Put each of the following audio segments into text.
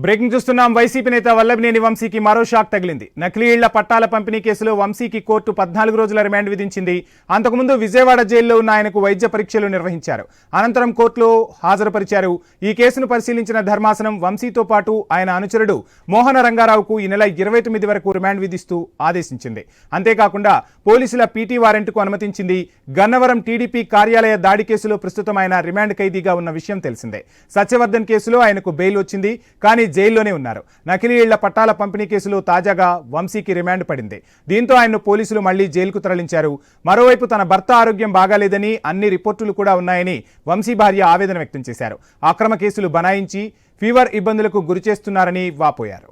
Breaking చూస్తున్నాం. YCP నేత వల్లభనేని వంశీకి మరో షాక్ తగిలింది. నకిలీ ఇళ్ల పట్టాల పంపిణీ కేసులో వంశీకి కోర్టు 14 రోజుల రిమాండ్ విధించింది. అంతకుముందు విజయవాడ జైల్లో ఉన్న ఆయనకు వైద్య పరీక్షలు నిర్వహించారు. అనంతరం కోర్టులో హాజరుపరిచారు. ఈ కేసును పరిశీలించిన ధర్మాసనం వంశీతో పాటు ఆయన అనుచరుడు మోహన రంగారావుకు ఈ నెల 29 వరకు రిమాండ్ విధిస్తూ ఆదేశించింది. అంతేకాకుండా పోలీసుల పీటీ వారెంట్కు అనుమతించింది. గన్నవరం టీడీపీ కార్యాలయ దాడి కేసులో ప్రస్తుతం ఆయన రిమాండ్ ఖైదీగా ఉన్న విషయం తెలిసిందే. సత్యవర్ధన్ కేసులో ఆయనకు బెయిల్ వచ్చింది, కానీ జైల్లోనే ఉన్నారు. నకిలీ ఇళ్ల పట్టాల పంపిణీ కేసులో తాజాగా వంశీకి రిమాండ్ పడింది. దీంతో ఆయన్ను పోలీసులు మళ్లీ జైలుకు తరలించారు. మరోవైపు తన భర్త ఆరోగ్యం బాగాలేదని, అన్ని రిపోర్టులు కూడా ఉన్నాయని వంశీ భార్య ఆవేదన వ్యక్తం చేశారు. అక్రమ కేసులు బనాయించి ఫీవర్ ఇబ్బందులకు గురిచేస్తున్నారని వాపోయారు.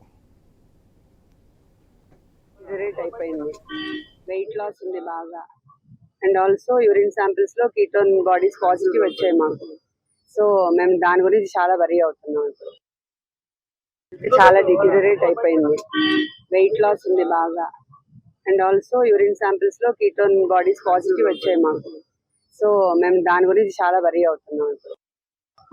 వెయిట్ లాస్ ఉంది బాగా, అండ్ ఆల్సో యూరిన్ శాంపిల్స్ లో కీటోన్ బాడీస్ పాజిటివ్ వచ్చాయి మాకు. సో మేము దాని గురించి చాలా వరీ అవుతున్నాం. చాలా డిటీరియరేట్ అయిపోయింది. వెయిట్ లాస్ ఉంది బాగా, అండ్ ఆల్సో యూరిన్ శాంపిల్స్ లో కీటోన్ బాడీస్ పాజిటివ్ వచ్చాయి మాకు. సో మేము దాని గురించి చాలా వరీ అవుతున్నాం.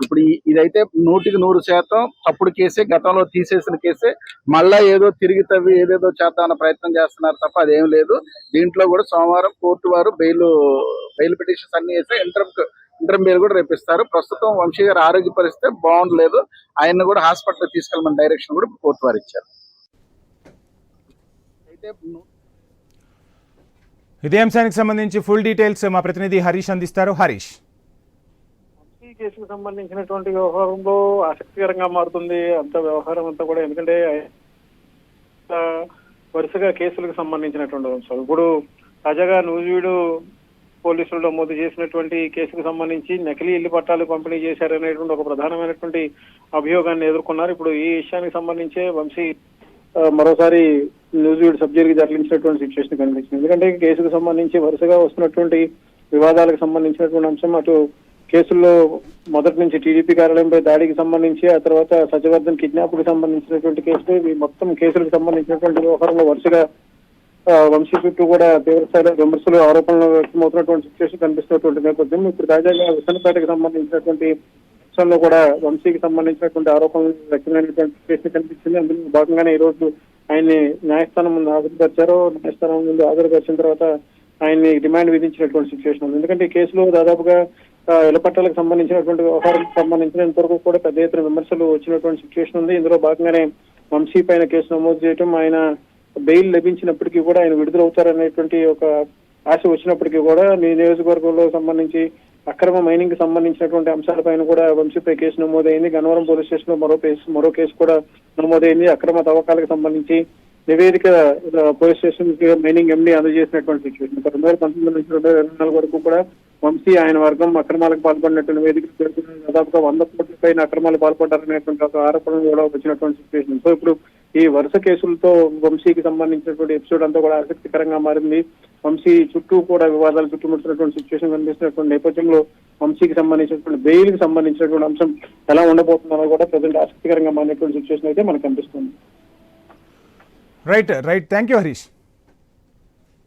ఇప్పుడు ఇదైతే 100% తప్పుడు కేసే, గతంలో తీసేసిన కేసే. మళ్ళా ఏదో తిరిగి తవ్వి ఏదేదో చేద్దామన్న ప్రయత్నం చేస్తున్నారు తప్ప అదేం లేదు. దీంట్లో కూడా సోమవారం కోర్టు వారు బెయిల్ పిటిషన్స్ అన్ని వేసి ఇంటర్మ్ బెయిల్ కూడా రేపిస్తారు. ప్రస్తుతం వంశీ గారి ఆరోగ్య పరిస్థితి బాగుండలేదు. ఆయన్ని కూడా హాస్పిటల్ తీసుకెళ్ళమని డైరెక్షన్ కూడా కోర్టు వారు ఇచ్చారు. ఇదే అంశానికి సంబంధించి ఫుల్ డీటెయిల్స్ మా ప్రతినిధి హరీష్ అందిస్తారు. హరీష్, ఈ కేసుకు సంబంధించినటువంటి వ్యవహారంలో ఆసక్తికరంగా మారుతుంది అంత వ్యవహారం అంతా కూడా. ఎందుకంటే వరుసగా కేసులకు సంబంధించినటువంటి అంశాలు ఇప్పుడు తాజాగా నూజివీడు పోలీసులు నమోదు చేసినటువంటి కేసుకు సంబంధించి నకిలీ ఇల్లు పట్టాలు పంపిణీ చేశారనేటువంటి ఒక ప్రధానమైనటువంటి అభియోగాన్ని ఎదుర్కొన్నారు. ఇప్పుడు ఈ విషయానికి సంబంధించే వంశీ మరోసారి నూజివీడు సబ్ జైలుకి తరలించినటువంటి సిచ్యువేషన్ కనిపించింది. ఎందుకంటే కేసుకు సంబంధించి వరుసగా వస్తున్నటువంటి వివాదాలకు సంబంధించినటువంటి అంశం, అటు కేసుల్లో మొదటి నుంచి టీడీపీ కార్యాలయంపై దాడికి సంబంధించి, ఆ తర్వాత సత్యవర్ధన్ కిడ్నాప్ కి సంబంధించినటువంటి కేసులు, ఈ మొత్తం కేసులకు సంబంధించినటువంటి వ్యవహారంలో వరుసగా వంశీ చుట్టూ కూడా తీవ్రస్థాయిలో విమర్శలు, ఆరోపణలు వ్యక్తమవుతున్నటువంటి సిచ్యువేషన్ కనిపిస్తున్నటువంటి నేపథ్యం ఇప్పుడు తాజాగా విసన్నపేటకు సంబంధించినటువంటి విషయంలో కూడా వంశీకి సంబంధించినటువంటి ఆరోపణలు వ్యక్తమైనటువంటి సిచ్యువేషన్ కనిపించింది. అందులో భాగంగానే ఈ రోజు ఆయన్ని న్యాయస్థానం ముందు హాజరుపరిచారు. న్యాయస్థానం ముందు హాజరుపరిచిన తర్వాత ఆయన్ని డిమాండ్ విధించినటువంటి సిచ్యువేషన్ ఉంది. ఎందుకంటే ఈ కేసులో దాదాపుగా ఇళ్ల పట్టాలకు సంబంధించినటువంటి వ్యవహారానికి సంబంధించిన ఇంతవరకు కూడా పెద్ద ఎత్తున విమర్శలు వచ్చినటువంటి సిచ్యువేషన్ ఉంది. ఇందులో భాగంగానే వంశీ పైన కేసు నమోదు చేయడం, ఆయన బెయిల్ లభించినప్పటికీ కూడా ఆయన విడుదలవుతారనేటువంటి ఒక ఆశ వచ్చినప్పటికీ కూడా నియోజకవర్గంలో సంబంధించి అక్రమ మైనింగ్ కి సంబంధించినటువంటి అంశాలపైన కూడా వంశీపై కేసు నమోదైంది. గన్నవరం పోలీస్ స్టేషన్ లో మరో కేసు కూడా నమోదైంది. అక్రమ తవ్వకాలకు సంబంధించి నివేదిక పోలీస్ స్టేషన్ కి మైనింగ్ ఎండీ అందజేసినటువంటి సిచ్యువేషన్. 2019 నుంచి 2024 వరకు కూడా వంశీ ఆయన వర్గం అక్రమాలకు పాల్పడినట్టు నివేదికలు పేర్కొన్న దాదాపుగా 100 కోట్ల పైన అక్రమాలు పాల్పడ్డారనేటువంటి ఒక ఆరోపణలు కూడా వచ్చినటువంటి సిచ్యువేషన్. సో ఇప్పుడు ఈ వరుస కేసులతో వంశీకి సంబంధించినటువంటి ఎపిసోడ్ అంతా కూడా ఆసక్తికరంగా మారింది. వంశీ చుట్టూ కూడా వివాదాలు చుట్టుముట్టినటువంటి సిచ్యువేషన్ కనిపిస్తున్నటువంటి నేపథ్యంలో వంశీకి సంబంధించినటువంటి బెయిల్ కి సంబంధించినటువంటి అంశం ఎలా ఉండబోతుందో కూడా ప్రజెంట్ ఆసక్తికరంగా మారినటువంటి సిచ్యువేషన్ అయితే మనకు కనిపిస్తుంది. రైట్. Thank you Harish.